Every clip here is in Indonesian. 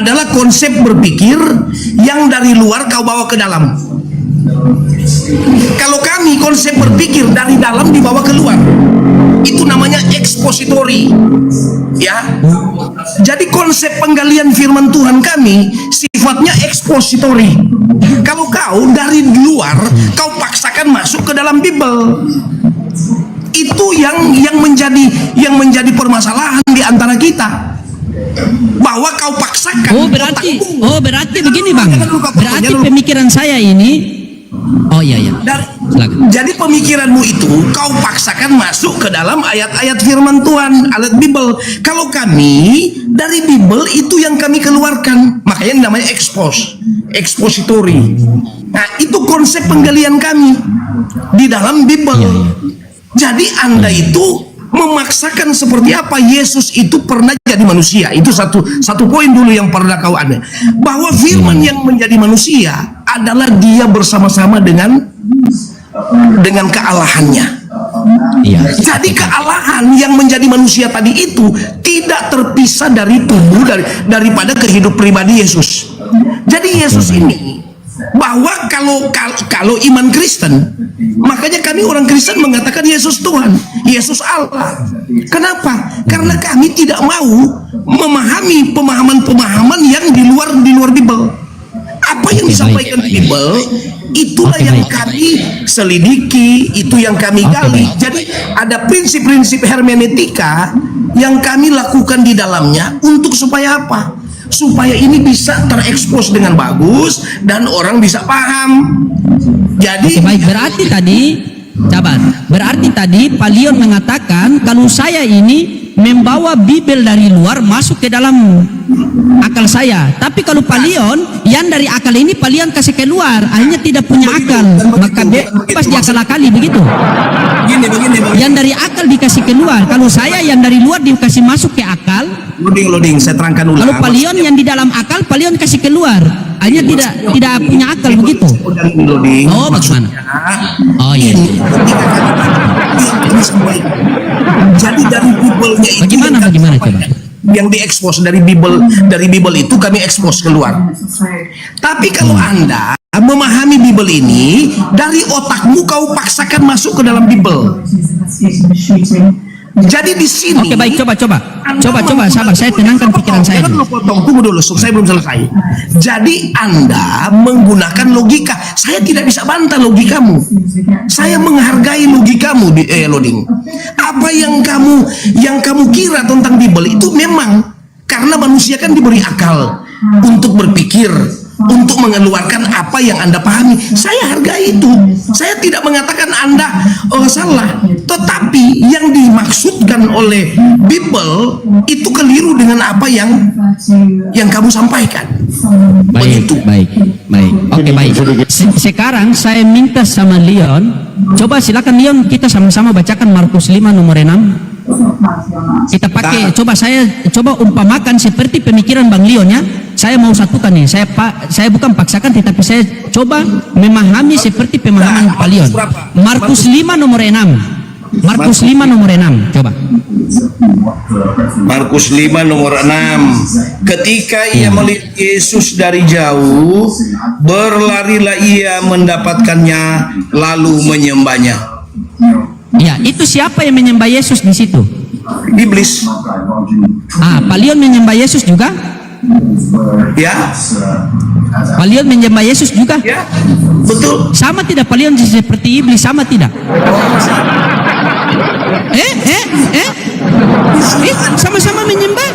adalah konsep berpikir yang dari luar kau bawa ke dalam. Kalau kami konsep berpikir dari dalam dibawa keluar. Itu namanya ekspositori. Ya. Jadi konsep penggalian firman Tuhan kami sifatnya ekspositori. Kalau kau dari luar kau paksakan masuk ke dalam Bible. Itu yang menjadi permasalahan di antara kita. Bahwa kau paksakan. Berarti begini Bang. Berarti pemikiran saya ini. Oh iya. Jadi pemikiranmu itu kau paksakan masuk ke dalam ayat-ayat firman Tuhan, ayat Bible. Kalau kami dari Bible itu yang kami keluarkan, makanya namanya ekspositori. Nah, itu konsep penggalian kami di dalam Bible. Jadi Anda itu memaksakan seperti apa Yesus itu pernah jadi manusia. Itu satu poin dulu yang pernah kau ada, bahwa firman yang menjadi manusia adalah dia bersama-sama dengan kealahannya. Jadi kealahan yang menjadi manusia tadi itu tidak terpisah dari tubuh daripada kehidupan pribadi Yesus. Jadi Yesus ini, bahwa kalau iman Kristen, makanya kami orang Kristen mengatakan Yesus Tuhan, Yesus Allah. Kenapa? Karena kami tidak mau memahami pemahaman-pemahaman yang di luar Bible. Apa yang disampaikan di Bible, itulah yang kami selidiki, itu yang kami gali. Jadi ada prinsip-prinsip hermeneutika yang kami lakukan di dalamnya untuk supaya apa? Supaya ini bisa terekspos dengan bagus dan orang bisa paham. Jadi baik, berarti tadi Pak Leon mengatakan kalau saya ini membawa Bible dari luar masuk ke dalam akal saya. Tapi kalau Pak Leon yang dari akal ini Pak Leon kasih keluar, akhirnya tidak punya akal, maka pas diakal-akali begitu. Begini. Yang dari akal dikasih keluar. Kalau saya yang dari luar dikasih masuk ke akal. Loading, saya terangkan ulang. Kalau Pak Leon yang di dalam akal, Pak Leon kasih keluar, akhirnya tidak punya akal begitu. Oh, bagaimana? Oh iya. Jadi dari Bible-nya itu bagaimana coba? Yang diekspos dari Bible itu kami ekspos keluar. Tapi kalau Anda memahami Bible ini dari otakmu kau paksakan masuk ke dalam Bible. Jadi di sini. Oke, baik, coba, sabar, saya tenangkan pikiran saya. Tunggu dulu, saya belum selesai. Jadi Anda menggunakan logika. Saya tidak bisa bantah logikamu. Saya menghargai logikamu di loading. Apa yang kamu kira tentang Bible itu memang karena manusia kan diberi akal untuk berpikir, untuk mengeluarkan apa yang Anda pahami. Saya hargai itu. Saya tidak mengatakan Anda salah. Tetapi yang dimaksudkan oleh Bible itu keliru dengan apa yang kamu sampaikan. Baik. Oke, baik. Sekarang saya minta sama Leon, coba silakan Leon, kita sama-sama bacakan Markus 5 nomor 6. Kita pakai, coba umpamakan seperti pemikiran Bang Leon ya. Saya mau satukan nih. Saya bukan paksakan, tetapi saya coba memahami seperti pemahaman Pak Leon. Markus 5 nomor 6. Markus 5 nomor 6. Coba. Markus 5 nomor 6. Ketika ia melihat Yesus dari jauh, berlarilah ia mendapatkannya lalu menyembahnya. Ya, itu siapa yang menyembah Yesus di situ? Iblis. Pak Leon menyembah Yesus juga? Ya. Pak Leon menyembah Yesus juga? Ya, betul. Sama tidak Pak Leon seperti iblis? Sama tidak? Sama-sama menyembah?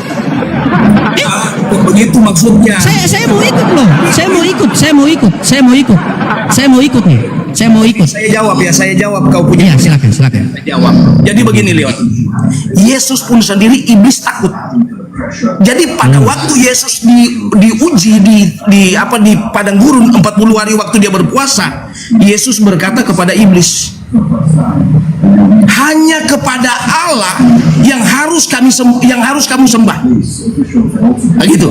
Begitu maksudnya. Saya mau ikut loh. Saya mau ikut nih. Saya jawab kau punya. Ya, silakan. Saya jawab. Jadi begini Leon. Yesus pun sendiri iblis takut. Jadi pada waktu Yesus diuji di padang gurun 40 hari waktu dia berpuasa, Yesus berkata kepada iblis, hanya kepada Allah yang harus kamu sembah. Begitu.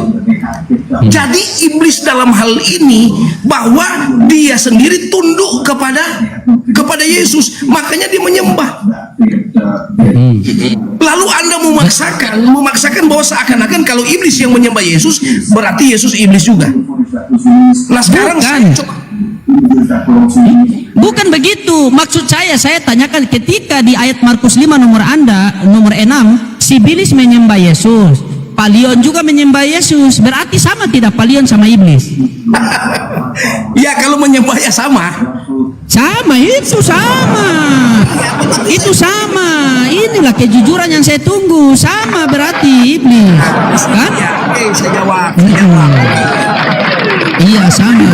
Jadi iblis dalam hal ini bahwa dia sendiri tunduk kepada Yesus, makanya dia menyembah. Lalu Anda memaksakan bahwa seakan-akan kalau iblis yang menyembah Yesus, berarti Yesus iblis juga. Nah sekarang Bukan begitu. Maksud saya tanyakan ketika di ayat Markus 5 nomor 6, si Bilis menyembah Yesus, Palion juga menyembah Yesus. Berarti sama tidak Palion sama iblis? ya kalau menyembah ya sama. Sama, itu sama. Itu sama. Inilah kejujuran yang saya tunggu. Sama berarti iblis. Kan? Saya jawab. Iya, sama.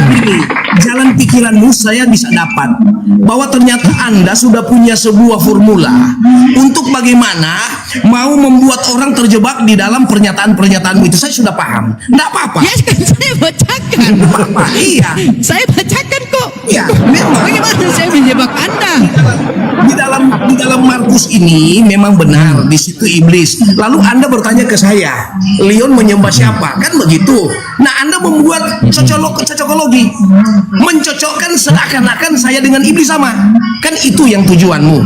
Jalan pikiranmu saya bisa dapat bahwa ternyata Anda sudah punya sebuah formula untuk bagaimana mau membuat orang terjebak di dalam pernyataan-pernyataanmu itu. Saya sudah paham. Enggak apa-apa. Ya kan saya bacakan. Apa? Iya. Saya bacakan kok. Iya, memang. Bagaimana saya menjebak Anda? Di dalam Markus ini memang benar di situ iblis. Lalu Anda bertanya ke saya, Leon menyembah siapa? Kan begitu. Nah, Anda membuat cocokologi, mencocokkan seakan-akan saya dengan iblis sama. Kan itu yang tujuanmu.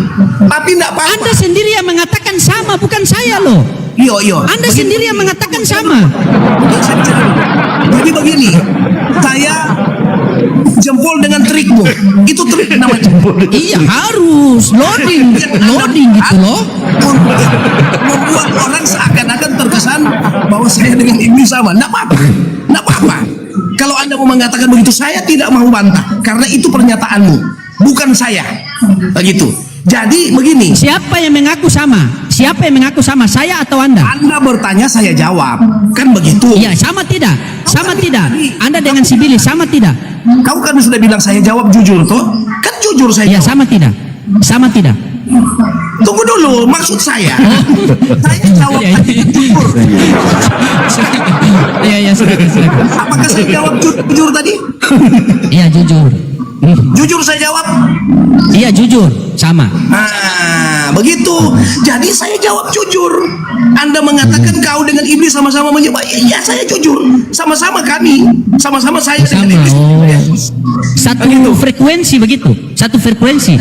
Tapi enggak apa-apa. Anda sendiri yang mengatakan sama, bukan saya loh. Yo. Anda sendiri yang mengatakan sama. Jadi begini, saya jempol dengan trikmu. Itu trik namanya. Iya, harus loading gitu loh. Membuat orang seakan-akan terkesan bahwa saya dengan iblis sama. Nggak apa-apa. Kalau Anda mau mengatakan begitu, saya tidak mau bantah karena itu pernyataanmu, bukan saya. Begitu. Jadi begini. Siapa yang mengaku sama? Siapa yang mengaku sama? Saya atau Anda? Anda bertanya, saya jawab. Kan begitu. Iya, sama tidak? Sama tidak? Anda dengan si Bilis sama tidak? Kau kan sudah bilang saya jawab jujur toh? Kan jujur saya Iya, jawab. sama tidak? Sama tidak? Tunggu dulu, maksud saya saya jawab jujur. Iya, silakan. Apakah saya jawab jujur tadi? Iya, jujur. Jujur saya jawab. Iya, jujur. Sama. Nah, begitu. Jadi saya jawab jujur. Anda mengatakan kau dengan iblis sama-sama menyembah. Iya, saya jujur. Sama-sama kami. Sama-sama saya dengan Sama. iblis. Oh. Satu frekuensi begitu. Satu frekuensi.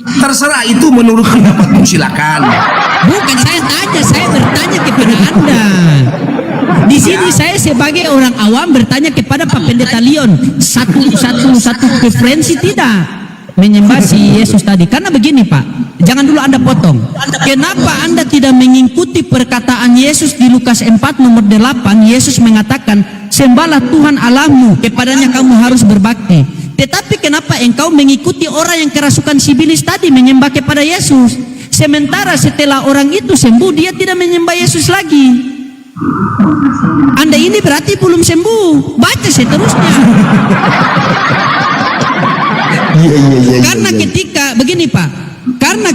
Terserah itu menurut pendapatmu, silakan. Bukan saya tanya, saya bertanya kepada Anda. Di sini saya sebagai orang awam bertanya kepada Pak Pendeta Leon, satu preferensi tidak menyembah si Yesus tadi. Karena begini Pak, jangan dulu Anda potong. Kenapa Anda tidak mengikuti perkataan Yesus di Lukas 4 nomor 8? Yesus mengatakan, sembahlah Tuhan Allahmu, kepadanya kamu harus berbakti. Tetapi kenapa engkau mengikuti orang yang kerasukan sibilis tadi menyembah kepada Yesus? Sementara setelah orang itu sembuh, dia tidak menyembah Yesus lagi. Anda ini berarti belum sembuh. Baca seterusnya. Karena ketika begini Pak, karena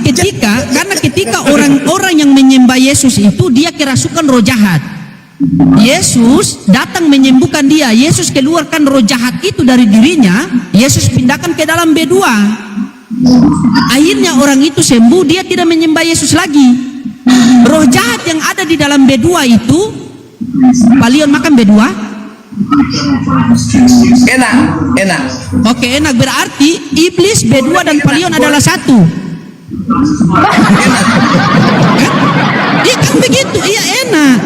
ketika orang-orang yang menyembah Yesus itu dia kerasukan roh jahat. Yesus datang menyembuhkan dia. Yesus keluarkan roh jahat itu dari dirinya. Yesus pindahkan ke dalam B2. Akhirnya orang itu sembuh. Dia tidak menyembah Yesus lagi. Roh jahat yang ada di dalam B2 itu, Palion makan B2? Enak. Oke, enak. Berarti iblis, B2 dan Palion adalah satu. Iya kan begitu. Iya, enak.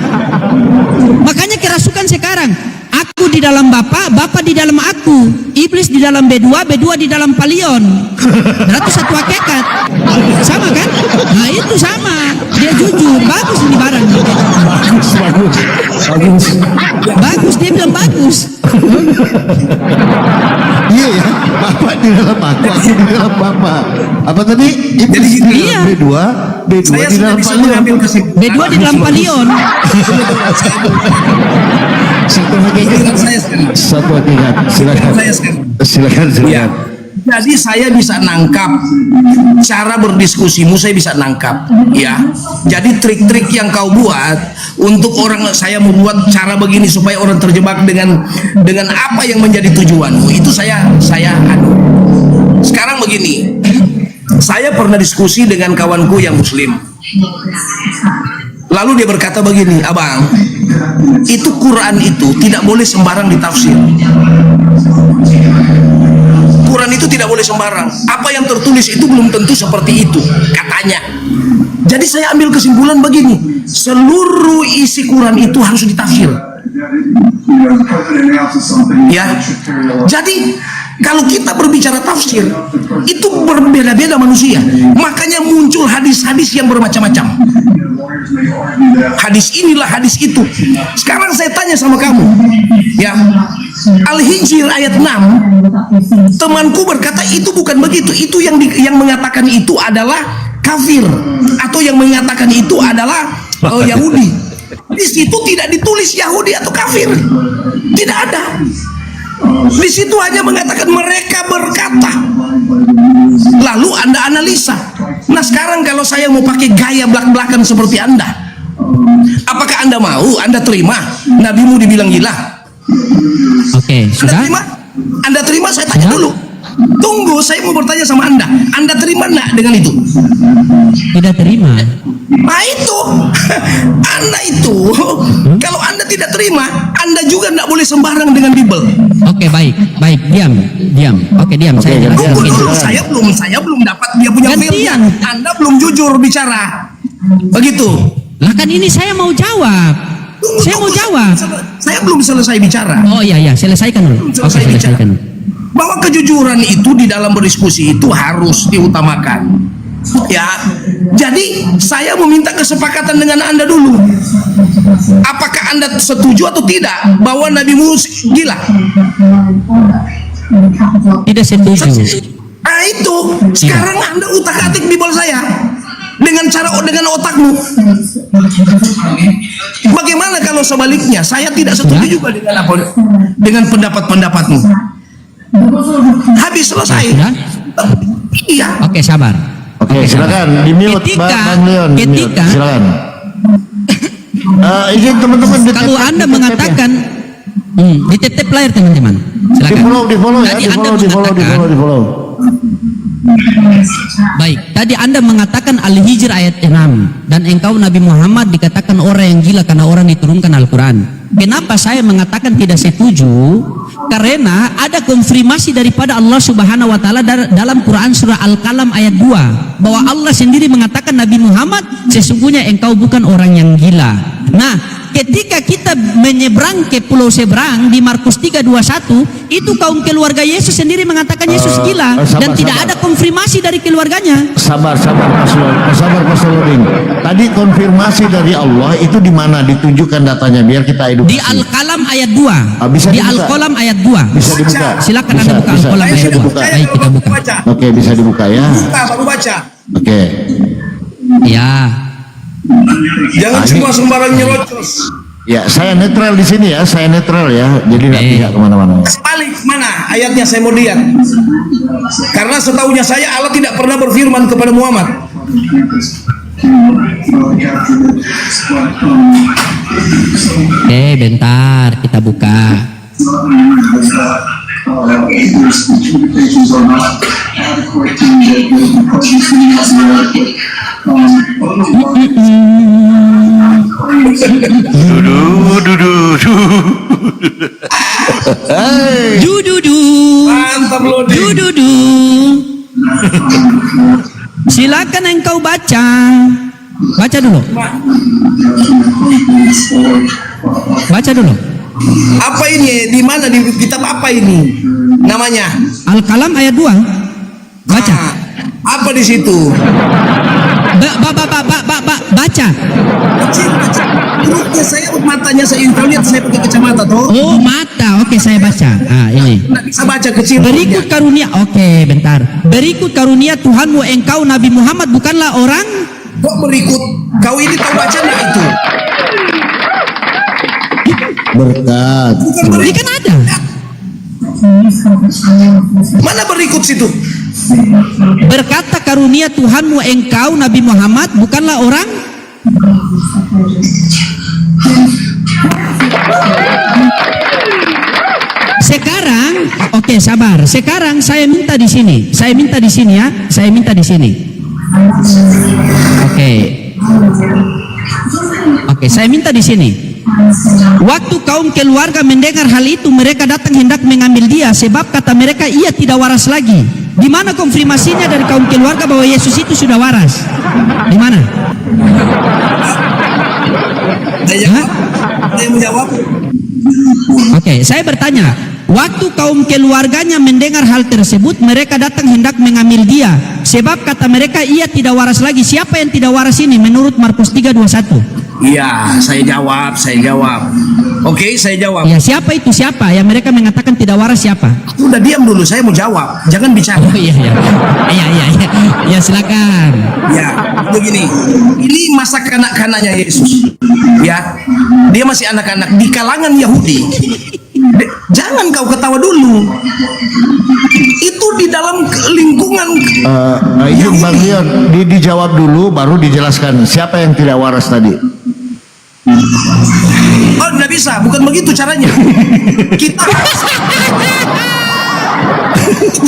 Makanya kerasukan sekarang. Aku di dalam Bapa, Bapa di dalam aku. Iblis di dalam B2, B2 di dalam Palion. Berarti satu hakikat. Sama kan? Nah itu sama. Dia jujur. Bagus ini barang. Bagus, dia bilang bagus. Iya ya, Bapak di dalam aku di dalam Bapak. Apa tadi? Iblis di dalam Iya. B2 Saya di sudah dalam bisa Palion. mengambil kesimpulan. B2 di dalam Palion. Satu hakikat. Satu hakikat. Silakan. Ya. Jadi saya bisa nangkap cara berdiskusimu, saya bisa nangkap, ya. Jadi trik-trik yang kau buat untuk orang, saya membuat cara begini supaya orang terjebak dengan apa yang menjadi tujuanmu, itu saya anu. Sekarang begini, saya pernah diskusi dengan kawanku yang Muslim. Lalu dia berkata begini, abang, itu Quran itu tidak boleh sembarang ditafsir. Quran itu tidak boleh sembarang. Apa yang tertulis itu belum tentu seperti itu, katanya. Jadi saya ambil kesimpulan begini, seluruh isi Quran itu harus ditafsir. Ya, jadi kalau kita berbicara tafsir itu berbeda-beda manusia, makanya muncul hadis-hadis yang bermacam-macam. Hadis inilah, hadis itu. Sekarang saya tanya sama kamu, ya, Al-Hijr ayat 6, temanku berkata itu bukan begitu, itu yang mengatakan itu adalah kafir, atau yang mengatakan itu adalah Yahudi. Di situ tidak ditulis Yahudi atau kafir, tidak ada. Di situ hanya mengatakan mereka berkata. Lalu Anda analisa. Nah sekarang kalau saya mau pakai gaya belak-belakan seperti Anda, apakah Anda mau? Anda terima nabimu dibilang gila? Oke, sudah. Anda terima? Saya tanya dulu. Tunggu, saya mau bertanya sama Anda. Anda terima enggak dengan itu? Tidak terima. Nah itu, Anda itu, kalau Anda tidak terima, Anda juga enggak boleh sembarang dengan Bible. Oke, baik, diam. Oke, diam. Saya Tunggu jelaskan. dulu, saya belum dapat dia punya filmnya. Anda belum jujur bicara. Begitu. Lah kan ini saya mau jawab. Saya mau jawab. Saya belum selesai bicara. Oh iya, selesaikan dulu. Oke, selesaikan dulu. Bahwa kejujuran itu di dalam berdiskusi itu harus diutamakan. Ya, jadi saya meminta kesepakatan dengan Anda dulu. Apakah Anda setuju atau tidak bahwa Nabi Musa gila? Tidak setuju. Nah itu, sekarang Anda utak-atik Bible saya dengan otakmu. Bagaimana kalau sebaliknya? Saya tidak setuju juga dengan pendapat-pendapatmu. Habis selesai. Iya. Oke, sabar. Oke, silakan di mute Bang Leon. Silakan. Izin teman-teman Kalau Anda mengatakan ditetep layar teman-teman. Silakan. Di follow. Baik, tadi Anda mengatakan Al-Hijr ayat 6 dan engkau Nabi Muhammad dikatakan orang yang gila karena orang diturunkan Al-Quran. Kenapa saya mengatakan tidak setuju? Karena ada konfirmasi daripada Allah Subhanahu wa taala dalam Quran surah Al-Qalam ayat 2 bahwa Allah sendiri mengatakan Nabi Muhammad sesungguhnya engkau bukan orang yang gila. Nah, ketika kita menyeberang ke pulau seberang di Markus 3:21 itu kaum keluarga Yesus sendiri mengatakan Yesus gila dan tidak ada konfirmasi dari keluarganya. Sabar Pastor Loding. Tadi konfirmasi dari Allah itu di mana ditunjukkan datanya biar kita edukasi. Di Al-Qalam ayat 2. Bisa di dibuka. Al-Qalam ayat 2. Bisa dibuka. Silakan Anda buka Al-Qalam ayat 2. Baik, kita buka. Oke, bisa dibuka ya. Buka, baru baca. Oke. Ya. Jangan cuma sembarang nyerocos. Ya, saya netral di sini ya, saya netral ya, jadi nggak pihak kemana-mana. Balik mana ayatnya saya mau lihat. Karena setahunya saya Allah tidak pernah berfirman kepada Muhammad. Bentar, kita buka. Dududu. Mantap loh. Dududu. Silakan engkau baca. Baca dulu. Baca dulu. Apa ini? Di mana di kitab apa ini? Namanya Al-Qalam ayat 2. Baca. Apa di situ? Baca. Kecil. Perutnya saya, matanya saya info lihat, saya pakai kacamata toh. Oh, mata. Oke, saya baca. Ini. Nggak bisa baca kecil. Berikut karunia. Oke, bentar. Berikut karunia Tuhanmu engkau Nabi Muhammad bukanlah orang. Kok berikut? Kau ini tahu baca nggak itu? Berkat. Bukan Ini berikut. kan ada. Mana berikut situ? Berkata karunia Tuhanmu engkau Nabi Muhammad bukanlah orang. Sekarang, oke, sabar. Sekarang saya minta di sini. Saya minta di sini ya. Saya minta di sini. Oke, saya minta di sini. Waktu kaum keluarga mendengar hal itu, mereka datang hendak mengambil dia, sebab kata mereka ia tidak waras lagi. Di mana konfirmasinya dari kaum keluarga bahwa Yesus itu sudah waras? Di mana? Saya menjawab. Oke, saya bertanya, waktu kaum keluarganya mendengar hal tersebut, mereka datang hendak mengambil dia. Sebab kata mereka, ia tidak waras lagi. Siapa yang tidak waras ini menurut Markus 3:21? Iya, saya jawab. Oke, saya jawab. Ya, siapa itu? Siapa yang mereka mengatakan tidak waras, siapa? Udah diam dulu, saya mau jawab. Jangan bicara. Oh iya. Ya silakan. Ya, begini. Ini masa kanak-kanaknya Yesus. Ya, dia masih anak-anak di kalangan Yahudi. Jangan kau ketawa dulu. Itu di dalam lingkungan. Izin Bang Leon, dijawab dulu baru dijelaskan siapa yang tidak waras tadi. Oh, tidak bisa, bukan begitu caranya. Kita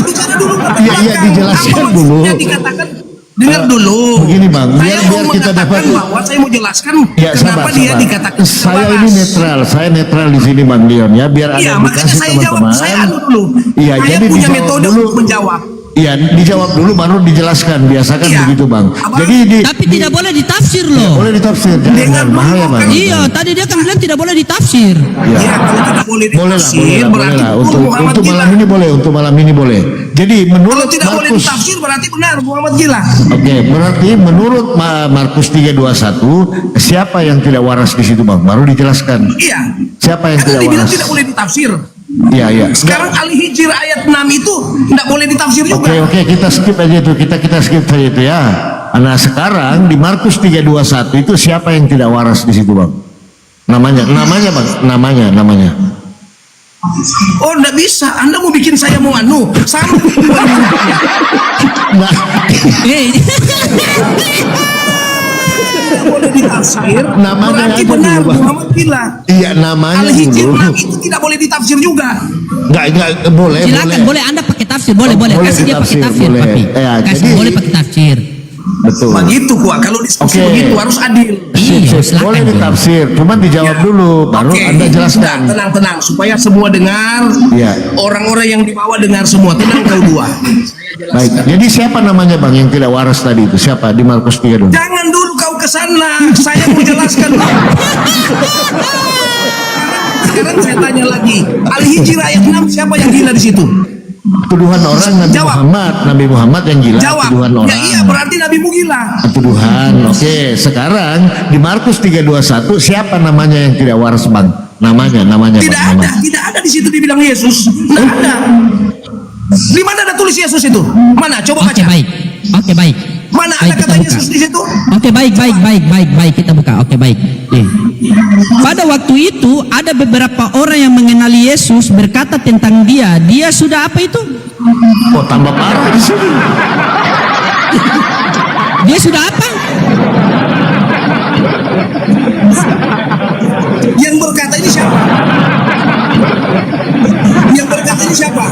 bicara dulu. Iya, dijelaskan apa dulu. maksudnya dikatakan. Dengar dulu. Begini Bang, biar mau kita dapat. bahwa saya mau jelaskan Ya, kenapa dia sabar. dikatakan Saya waras. ini netral, saya netral di sini Bang Leon ya, biar Iya, ada makanya edukasi saya jawab. teman-teman. Saya anu dulu. Iya, Saya jadi punya dijawab metode dulu. untuk menjawab. Iya, dijawab dulu baru dijelaskan. Biasakan Iya. begitu Bang. Abang, Jadi Tapi tidak boleh ditafsir loh. boleh ditafsir, Dengar jangan dulu, bahaya Bang. kan. Iya, tadi dia kan bilang tidak boleh ditafsir. Iya. Ya, kalau tidak boleh Boleh lah, ditafsir, boleh lah. berarti Untuk Muhammad untuk gila. malam ini boleh, untuk malam ini boleh. Jadi Kalau menurut tidak boleh Markus, ditafsir berarti benar Muhammad gila. oke, berarti menurut Markus 3:21 siapa yang tidak waras di situ Bang? Baru dijelaskan. Iya. Siapa yang Karena tidak dibilang waras? tidak boleh ditafsir. Iya, iya. Sekarang Al-Hijr ayat 6 itu tidak boleh ditafsir juga. Oke, kita skip aja itu. Kita skip saja itu ya. Nah, sekarang di Markus 3:21 itu siapa yang tidak waras di situ, Bang? Namanya Bang. Namanya. Oh, tidak bisa. Anda mau bikin saya mau anu. Sama. Nah, Eh, Tidak boleh ditafsir. Namanya berarti aja benar dulu, Bang. Muhammad gila. iya namanya Al-Hijr dulu. 6 itu tidak boleh ditafsir juga. Enggak boleh. silakan, boleh Anda pakai tafsir, boleh. Boleh Kasih dia pakai ditafsir, tafsir, boleh. Papi. Ya, Kasih, jadi- boleh pakai tafsir. Betul. Begitu kuah. Kalau diskusi Oke. begitu harus adil. Iya, silakan. Boleh ditafsir, cuman dijawab dulu, baru Oke. Anda jelaskan. Nah, tenang supaya semua dengar. Iya. Orang-orang yang di bawah dengar semua. Tenang kau dua. Baik. Jadi siapa namanya Bang yang tidak waras tadi itu? Siapa di Markus 3 dulu? Jangan dulu kau ke sana. Saya mau jelaskan. Sekarang saya tanya lagi. Al-Hijr ayat 6 siapa yang gila di situ? Tuduhan orang Jawab. Nabi Muhammad yang gila. Jawab. Tuduhan orang. Ya iya berarti Nabi mu gila. Tuduhan. Oke, sekarang di Markus 3:21 siapa namanya yang tidak waras Bang? Namanya Tidak Bang. ada, tidak ada di situ dibilang Yesus. Tidak ada. Di mana ada tulis Yesus itu? Mana? Coba Oke, baca. baik. Oke, baik. Mana Baik, ada kita kata buka. Yesus di situ? Oke, baik. Kita buka. Oke, baik. Nih. Pada waktu itu ada beberapa orang yang mengenali Yesus berkata tentang dia. Dia sudah apa itu? Oh, tambah parah di sini. Dia sudah apa? Yang berkata ini siapa? Yang berkata ini siapa?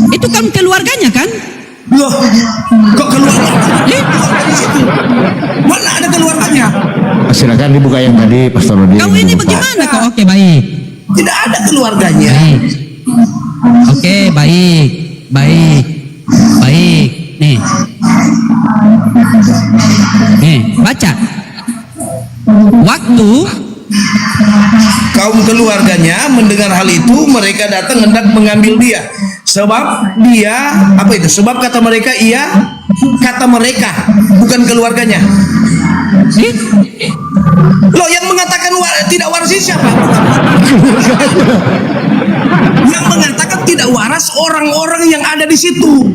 Itu kan keluarganya kan? Loh, kok keluarga? Eh? Keluarga di situ. Mana ada keluarganya? Silakan dibuka yang tadi Pastor Rodi. Kau ini bagaimana kau? Oke, baik. Tidak ada keluarganya. Baik. Oke, baik. Nih. Baca. Waktu Kaum keluarganya mendengar hal itu, mereka datang hendak mengambil dia. Sebab dia, apa itu? Sebab kata mereka bukan keluarganya. Loh, yang mengatakan tidak waras ini siapa? Yang mengatakan tidak waras orang-orang yang ada di situ.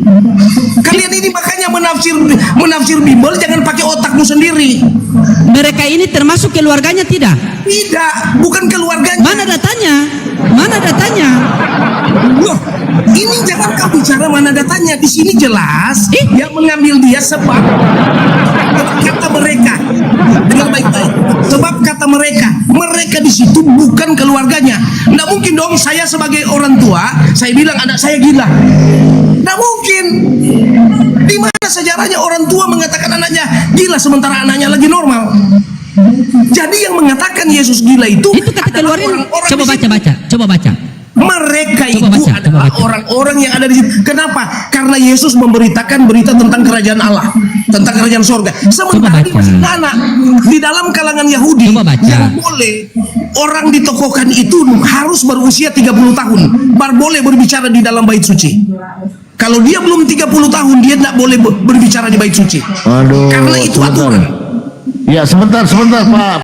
Kalian ini makanya menafsir Bible jangan pakai otakmu sendiri. mereka ini termasuk keluarganya tidak? Tidak, bukan keluarganya. Mana datanya? Loh, ini jangan kau bicara mana datanya. Di sini jelas yang mengambil dia sebab kata mereka. Dengar baik-baik. Sebab kata mereka di situ bukan keluarganya. Nggak mungkin dong saya sebagai orang tua, saya bilang anak saya gila. Nggak mungkin. Di mana sejarahnya orang tua mengatakan anaknya gila sementara anaknya lagi normal? Jadi yang mengatakan Yesus gila itu Itu kata adalah keluarin. orang-orang Coba di situ. baca. Mereka Coba itu baca, adalah coba baca. orang-orang yang ada di situ. Kenapa? Karena Yesus memberitakan berita tentang kerajaan Allah, tentang kerajaan sorga. Sementara Coba dia masih baca. anak di dalam kalangan Yahudi Coba baca. yang boleh orang ditokohkan itu harus berusia 30 tahun, baru boleh berbicara di dalam bait suci. Kalau dia belum 30 tahun, dia tidak boleh berbicara di bait suci. Aduh, Karena itu sebentar. aturan. Ya, sebentar Pak.